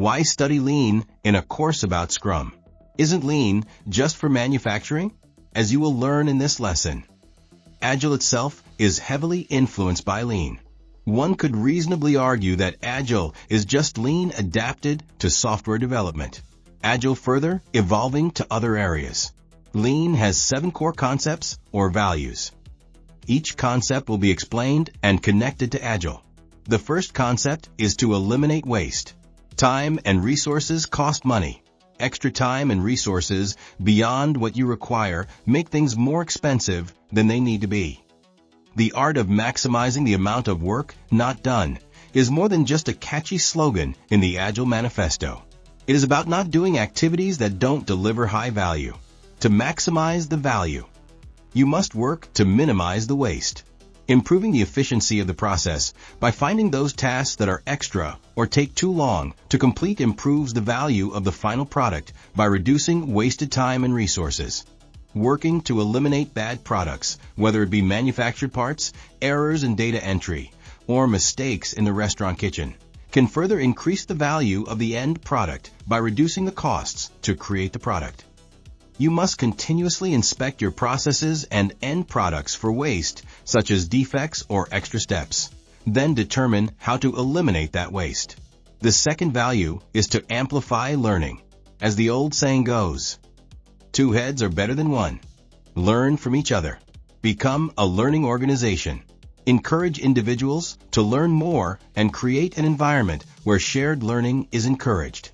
Why study Lean in a course about Scrum? Isn't Lean just for manufacturing? As you will learn in this lesson, Agile itself is heavily influenced by Lean. One could reasonably argue that Agile is just Lean adapted to software development. Agile further evolving to other areas. Lean has 7 core concepts or values. Each concept will be explained and connected to Agile. The first concept is to eliminate waste. Time and resources cost money. Extra time and resources beyond what you require make things more expensive than they need to be. The art of maximizing the amount of work not done is more than just a catchy slogan in the Agile Manifesto. It is about not doing activities that don't deliver high value. To maximize the value, you must work to minimize the waste. Improving the efficiency of the process by finding those tasks that are extra or take too long to complete improves the value of the final product by reducing wasted time and resources. Working to eliminate bad products, whether it be manufactured parts, errors in data entry, or mistakes in the restaurant kitchen, can further increase the value of the end product by reducing the costs to create the product. You must continuously inspect your processes and end products for waste, such as defects or extra steps. Then determine how to eliminate that waste. The second value is to amplify learning. As the old saying goes, 2 heads are better than 1. Learn from each other. Become a learning organization. Encourage individuals to learn more and create an environment where shared learning is encouraged.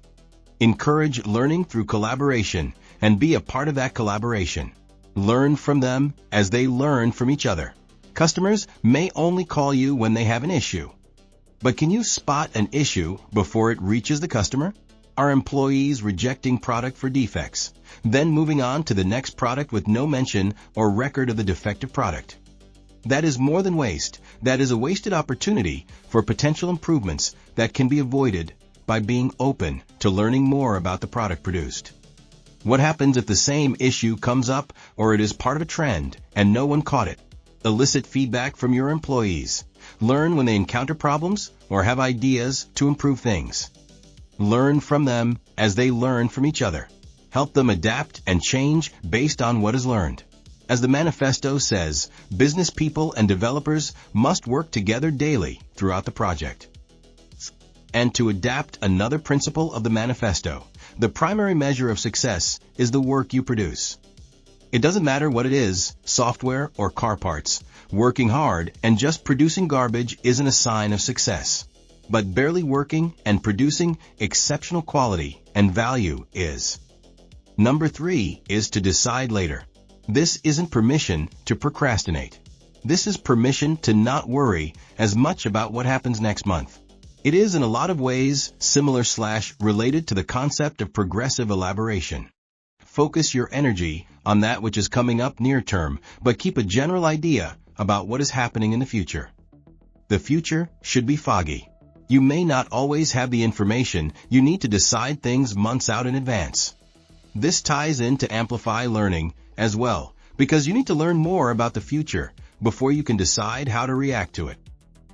Encourage learning through collaboration and be a part of that collaboration. Learn from them as they learn from each other. Customers may only call you when they have an issue. But can you spot an issue before it reaches the customer? Are employees rejecting product for defects, then moving on to the next product with no mention or record of the defective product? That is more than waste. That is a wasted opportunity for potential improvements that can be avoided by being open to learning more about the product produced. What happens if the same issue comes up or it is part of a trend and no one caught it? Elicit feedback from your employees. Learn when they encounter problems or have ideas to improve things. Learn from them as they learn from each other. Help them adapt and change based on what is learned. As the manifesto says, business people and developers must work together daily throughout the project. And to adapt another principle of the manifesto, the primary measure of success is the work you produce. It doesn't matter what it is, software or car parts. Working hard and just producing garbage isn't a sign of success. But barely working and producing exceptional quality and value is. Number 3 is to decide later. This isn't permission to procrastinate. This is permission to not worry as much about what happens next month. It is in a lot of ways similar/related to the concept of progressive elaboration. Focus your energy on that which is coming up near term, but keep a general idea about what is happening in the future. The future should be foggy. You may not always have the information you need to decide things months out in advance. This ties in to amplify learning as well, because you need to learn more about the future before you can decide how to react to it.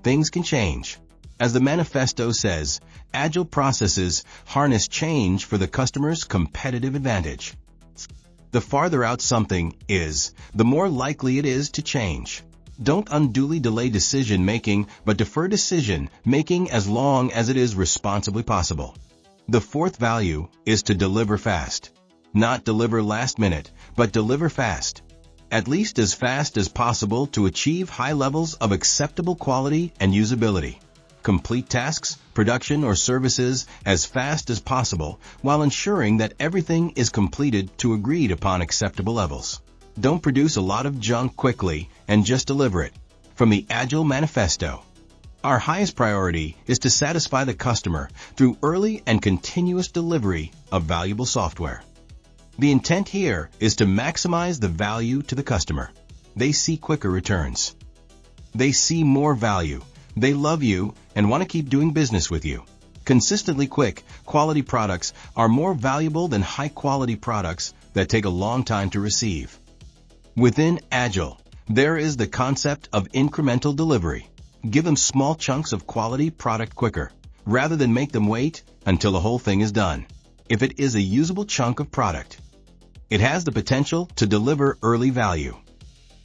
Things can change. As the manifesto says, Agile processes harness change for the customer's competitive advantage. The farther out something is, the more likely it is to change. Don't unduly delay decision-making, but defer decision-making as long as it is responsibly possible. The fourth value is to deliver fast. Not deliver last minute, but deliver fast. At least as fast as possible to achieve high levels of acceptable quality and usability. Complete tasks, production, or services as fast as possible while ensuring that everything is completed to agreed upon acceptable levels. Don't produce a lot of junk quickly and just deliver it. From the Agile Manifesto, our highest priority is to satisfy the customer through early and continuous delivery of valuable software. The intent here is to maximize the value to the customer. They see quicker returns. They see more value. They love you and want to keep doing business with you. Consistently quick, quality products are more valuable than high-quality products that take a long time to receive. Within Agile, there is the concept of incremental delivery. Give them small chunks of quality product quicker. rather than make them wait until the whole thing is done. If it is a usable chunk of product, it has the potential to deliver early value.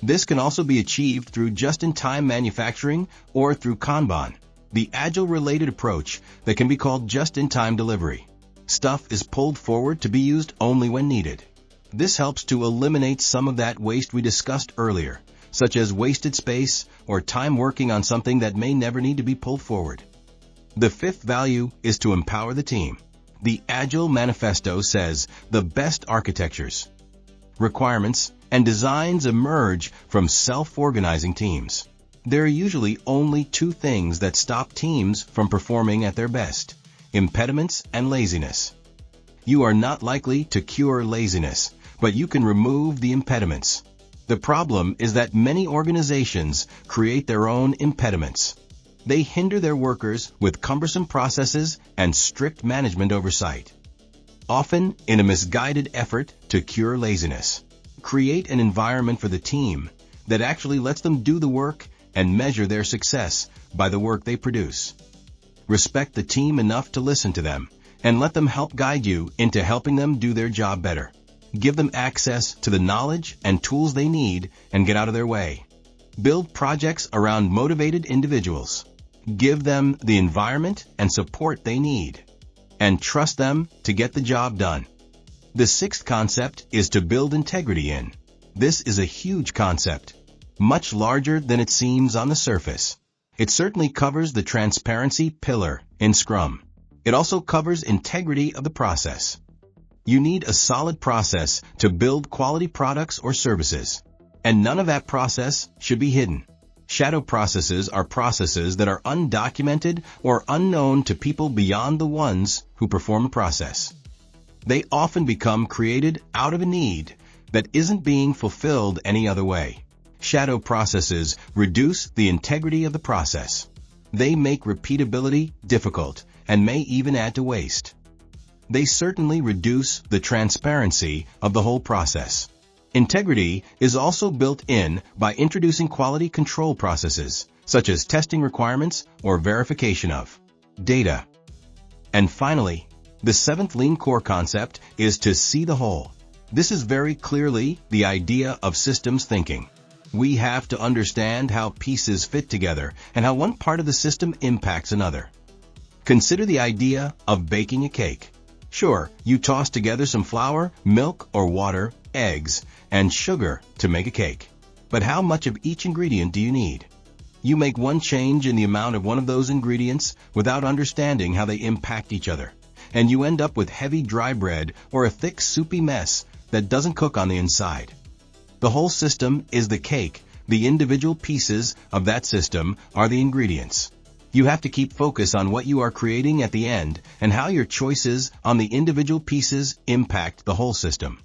This can also be achieved through just-in-time manufacturing or through Kanban, the Agile-related approach that can be called just-in-time delivery. Stuff is pulled forward to be used only when needed. This helps to eliminate some of that waste we discussed earlier, such as wasted space or time working on something that may never need to be pulled forward. The fifth value is to empower the team. The Agile Manifesto says the best architectures, requirements, and designs emerge from self-organizing teams. There are usually only two things that stop teams from performing at their best: impediments and laziness. You are not likely to cure laziness, but you can remove the impediments. The problem is that many organizations create their own impediments. They hinder their workers with cumbersome processes and strict management oversight, often in a misguided effort to cure laziness. Create an environment for the team that actually lets them do the work and measure their success by the work they produce. Respect the team enough to listen to them and let them help guide you into helping them do their job better. Give them access to the knowledge and tools they need and get out of their way. Build projects around motivated individuals. Give them the environment and support they need, and trust them to get the job done. The sixth concept is to build integrity in. This is a huge concept, much larger than it seems on the surface. It certainly covers the transparency pillar in Scrum. It also covers integrity of the process. You need a solid process to build quality products or services, and none of that process should be hidden. Shadow processes are processes that are undocumented or unknown to people beyond the ones who perform the process. They often become created out of a need that isn't being fulfilled any other way. Shadow processes reduce the integrity of the process. They make repeatability difficult and may even add to waste. They certainly reduce the transparency of the whole process. Integrity is also built in by introducing quality control processes, such as testing requirements or verification of data. And finally, the seventh Lean core concept is to see the whole. This is very clearly the idea of systems thinking. We have to understand how pieces fit together and how one part of the system impacts another. Consider the idea of baking a cake. Sure, you toss together some flour, milk or water, eggs, and sugar to make a cake. But how much of each ingredient do you need? You make one change in the amount of one of those ingredients without understanding how they impact each other, and you end up with heavy dry bread or a thick soupy mess that doesn't cook on the inside. The whole system is the cake. The individual pieces of that system are the ingredients. You have to keep focus on what you are creating at the end and how your choices on the individual pieces impact the whole system.